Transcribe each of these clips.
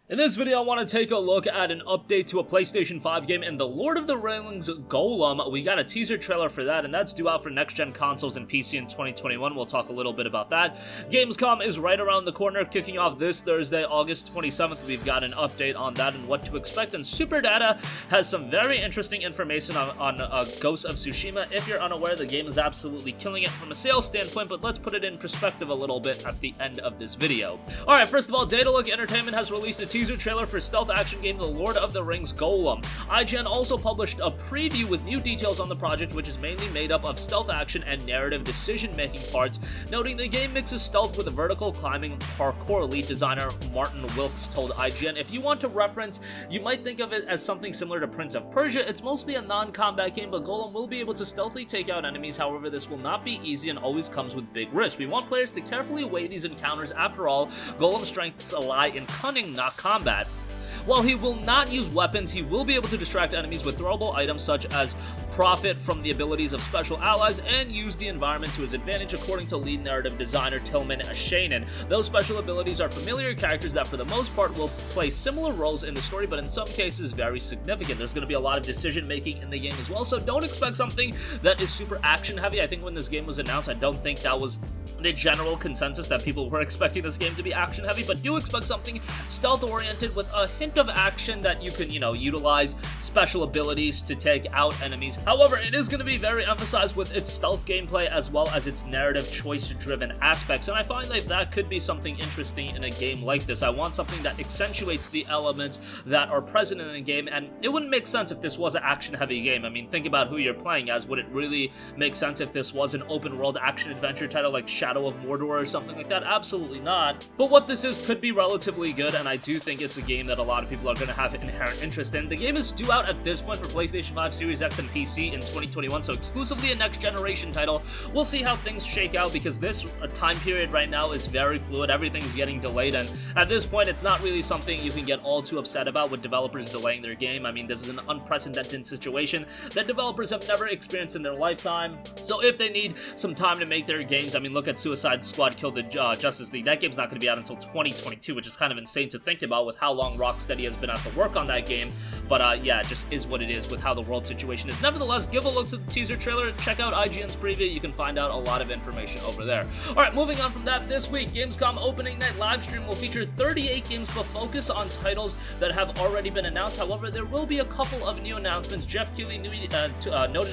In this video, I want to take a look at an update to a PlayStation 5 game in The Lord of the Rings Golem. We got a teaser trailer for that, and that's due out for next-gen consoles and PC in 2021. We'll talk a little bit about that. Gamescom is right around the corner, kicking off this Thursday, August 27th. We've got an update on that and what to expect, and SuperData has some very interesting information on Ghost of Tsushima. If you're unaware, the game is absolutely killing it from a sales standpoint, but let's put it in perspective a little bit at the end of this video. Alright, first of all, Daedalic Entertainment has released a teaser trailer for stealth action game The Lord of the Rings Golem. IGN also published a preview with new details on the project, which is mainly made up of stealth action and narrative decision-making parts, noting the game mixes stealth with a vertical climbing parkour. Lead designer Martin Wilkes told IGN, "If you want to reference, you might think of it as something similar to Prince of Persia. It's mostly a non-combat game, but Golem will be able to stealthily take out enemies. However, this will not be easy and always comes with big risks. We want players to carefully weigh these encounters. After all, Golem's strengths lie in cunning, not combat. While he will not use weapons, he will be able to distract enemies with throwable items such as profit from the abilities of special allies and use the environment to his advantage, according to lead narrative designer Tillman Shainen. Those special abilities are familiar characters that for the most part will play similar roles in the story, but in some cases very significant. There's going to be a lot of decision making in the game as well, so don't expect something that is super action heavy. I think when this game was announced, I don't think that was the general consensus that people were expecting this game to be action heavy, but do expect something stealth oriented with a hint of action that you can, utilize special abilities to take out enemies. However, it is going to be very emphasized with its stealth gameplay as well as its narrative choice driven aspects, and I find that could be something interesting in a game like this. I want something that accentuates the elements that are present in the game, and it wouldn't make sense if this was an action heavy game. I mean, think about who you're playing as. Would it really make sense if this was an open world action adventure title like Shadow of Mordor or something like that? Absolutely not. But what this is could be relatively good, and I do think it's a game that a lot of people are going to have inherent interest in. The game is due out at this point for PlayStation 5, Series X, and PC in 2021, so exclusively a next generation title. We'll see how things shake out because this time period right now is very fluid. Everything's getting delayed, and at this point it's not really something you can get all too upset about with developers delaying their game. I mean, this is an unprecedented situation that developers have never experienced in their lifetime, so if they need some time to make their games, I mean, look at Suicide Squad Kill the Justice League. That game's not going to be out until 2022, which is kind of insane to think about with how long Rocksteady has been at the work on that game. But yeah, it just is what it is with how the world situation is. Nevertheless, give a look to the teaser trailer, check out IGN's preview, you can find out a lot of information over there. Alright, moving on from that, this week, Gamescom opening night livestream will feature 38 games but focus on titles that have already been announced. However, there will be a couple of new announcements. Jeff Keighley noted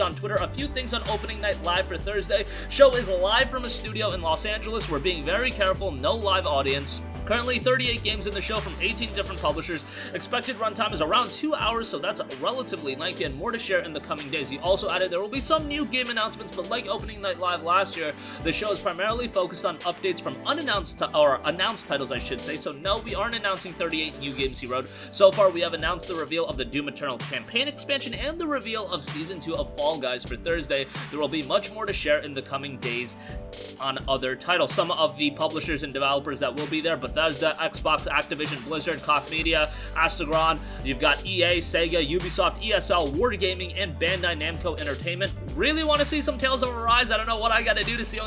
on Twitter a few things on opening night live for Thursday. Show is live from a studio in Los Angeles. We're being very careful, no live audience. Currently 38 games in the show from 18 different publishers. Expected runtime is around 2 hours, so that's relatively lengthy and more to share in the coming days. He also added there will be some new game announcements, but like opening night live last year, the show is primarily focused on updates from announced titles, I should say. So no, we aren't announcing 38 new games, he wrote. So far, we have announced the reveal of the Doom Eternal campaign expansion and the reveal of Season 2 of Fall Guys for Thursday. There will be much more to share in the coming days on other titles. Some of the publishers and developers that will be there: Bethesda, Xbox, Activision, Blizzard, Koch Media, Astragon. You've got EA, Sega, Ubisoft, ESL, Wargaming, and Bandai Namco Entertainment. Really want to see some Tales of Arise. I don't know what I got to do to see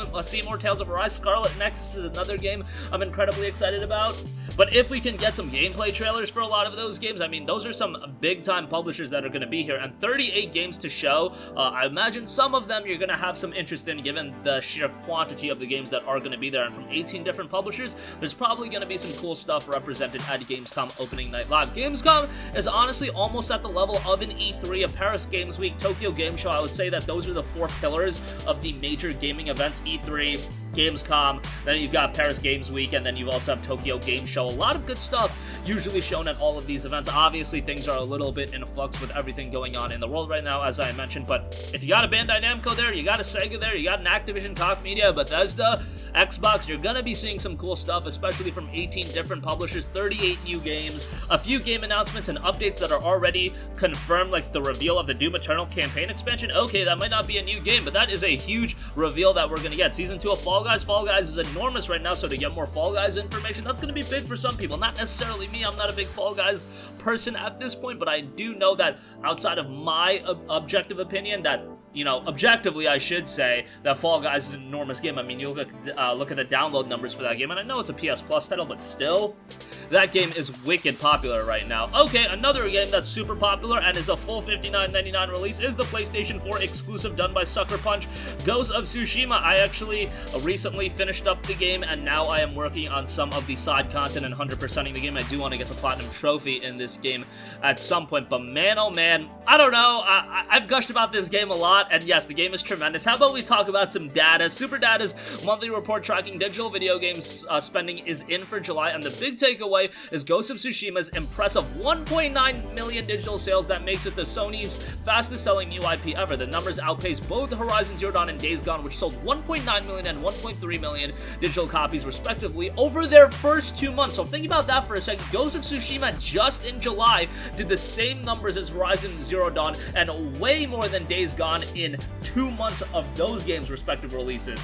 more Tales of Arise. Scarlet Nexus is another game I'm incredibly excited about. But if we can get some gameplay trailers for a lot of those games, I mean, those are some big-time publishers that are going to be here, and 38 games to show. I imagine some of them you're going to have some interest in, given the sheer quantity of the games that are going to be there, and from 18 different publishers, there's probably going to be some cool stuff represented at Gamescom opening night live. Gamescom is honestly almost at the level of an E3, a Paris Games Week, Tokyo Game Show. I would say that those are the four pillars of the major gaming events: E3, Gamescom, then you've got Paris Games Week, and then you also have Tokyo Game Show. A lot of good stuff usually shown at all of these events. Obviously, things are a little bit in flux with everything going on in the world right now, as I mentioned, but if you got a Bandai Namco there, you got a Sega there, you got an Activision, Koch Media, Bethesda, Xbox, you're gonna be seeing some cool stuff, especially from 18 different publishers, 38 new games, a few game announcements and updates that are already confirmed, like the reveal of the Doom Eternal campaign expansion. Okay, that might not be a new game, but that is a huge reveal that we're gonna get. Season 2 of Fall Guys. Fall Guys is enormous right now, so to get more Fall Guys information, that's gonna be big for some people. Not necessarily me, I'm not a big Fall Guys person at this point, but I do know that outside of my objective opinion, that you know, objectively, I should say that Fall Guys is an enormous game. I mean, you look at the download numbers for that game, and I know it's a PS Plus title, but still, that game is wicked popular right now. Okay, another game that's super popular and is a full $59.99 release is the PlayStation 4 exclusive done by Sucker Punch, Ghost of Tsushima. I actually recently finished up the game, and now I am working on some of the side content and 100%ing the game. I do want to get the Platinum Trophy in this game at some point, but man, oh man, I don't know. I've gushed about this game a lot, and yes, the game is tremendous. How about we talk about some data? Super Data's monthly report tracking digital video games spending is in for July, and the big takeaway is Ghost of Tsushima's impressive 1.9 million digital sales. That makes it the Sony's fastest selling new IP ever. The numbers outpace both Horizon Zero Dawn and Days Gone, which sold 1.9 million and 1.3 million digital copies respectively over their first 2 months. So think about that for a second. Ghost of Tsushima just in July did the same numbers as Horizon Zero Dawn and way more than Days Gone in 2 months of those games' respective releases.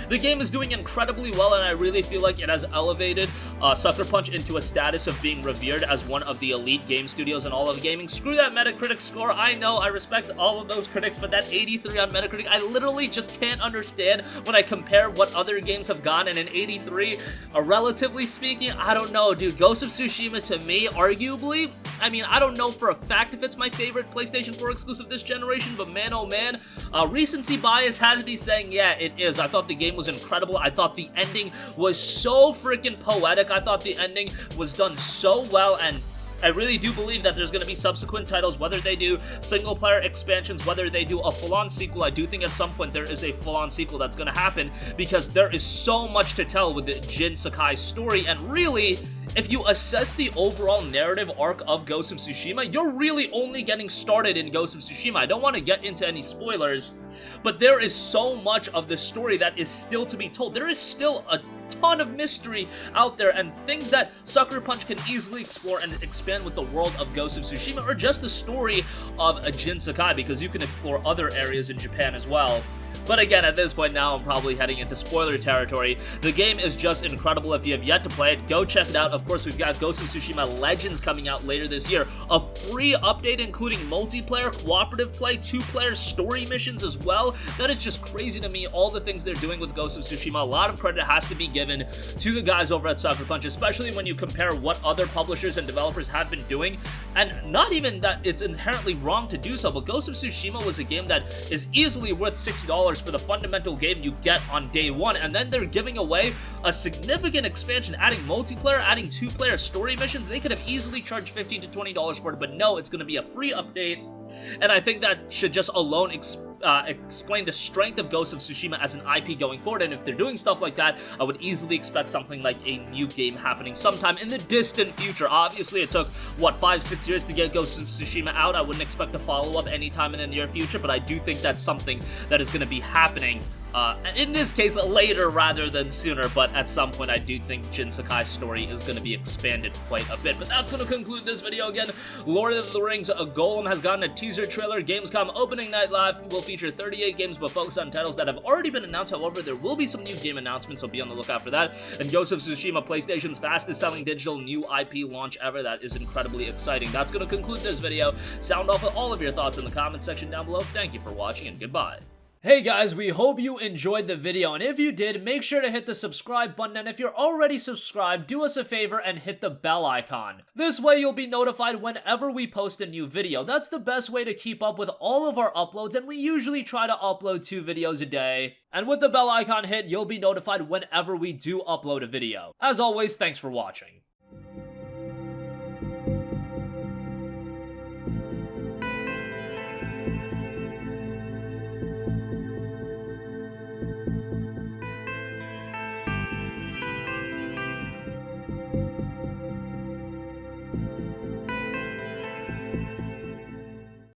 The game is doing incredibly well, and I really feel like it has elevated Sucker Punch into a status of being revered as one of the elite game studios in all of gaming. Screw that Metacritic score. I know, I respect all of those critics, but that 83 on Metacritic, I literally just can't understand when I compare what other games have gone, and an 83, relatively speaking, I don't know, dude. Ghost of Tsushima, to me, arguably, I mean, I don't know for a fact if it's my favorite PlayStation 4 exclusive this generation, but man, oh man, recency bias has me saying, yeah, it is. I thought the game was incredible. I thought the ending was so freaking poetic. I thought the ending was done so well, and I really do believe that there's going to be subsequent titles, whether they do single-player expansions, whether they do a full-on sequel. I do think at some point there is a full-on sequel that's going to happen, because there is so much to tell with the Jin Sakai's story, and really, if you assess the overall narrative arc of Ghost of Tsushima, you're really only getting started in Ghost of Tsushima. I don't want to get into any spoilers, but there is so much of the story that is still to be told. There is still a ton of mystery out there and things that Sucker Punch can easily explore and expand with the world of Ghost of Tsushima, or just the story of Jin Sakai, because you can explore other areas in Japan as well. But again, at this point now, I'm probably heading into spoiler territory. The game is just incredible. If you have yet to play it, go check it out. Of course, we've got Ghost of Tsushima Legends coming out later this year. A free update including multiplayer, cooperative play, 2-player story missions as well. That is just crazy to me, all the things they're doing with Ghost of Tsushima. A lot of credit has to be given to the guys over at Sucker Punch, especially when you compare what other publishers and developers have been doing. And not even that it's inherently wrong to do so, but Ghost of Tsushima was a game that is easily worth $60 for the fundamental game you get on day one, and then they're giving away a significant expansion, adding multiplayer, adding 2-player story missions. They could have easily charged $15 to $20 for it, but no, it's going to be a free update, and I think that should just alone explain the strength of Ghost of Tsushima as an IP going forward. And if they're doing stuff like that, I would easily expect something like a new game happening sometime in the distant future. Obviously, it took, what, 5-6 years to get Ghost of Tsushima out. I wouldn't expect a follow-up anytime in the near future, but I do think that's something that is going to be happening in this case, later rather than sooner, but at some point I do think Jin Sakai's story is going to be expanded quite a bit. But that's going to conclude this video. Again, Lord of the Rings Golem has gotten a teaser trailer. Gamescom opening night live will feature 38 games, but focus on titles that have already been announced. However, there will be some new game announcements, so be on the lookout for that. And Ghost of Tsushima, PlayStation's fastest selling digital new IP launch ever. That is incredibly exciting. That's going to conclude this video. Sound off with all of your thoughts in the comment section down below. Thank you for watching, and goodbye. Hey guys, we hope you enjoyed the video, and if you did, make sure to hit the subscribe button, and if you're already subscribed, do us a favor and hit the bell icon. This way you'll be notified whenever we post a new video. That's the best way to keep up with all of our uploads, and we usually try to upload 2 videos a day. And with the bell icon hit, you'll be notified whenever we do upload a video. As always, thanks for watching.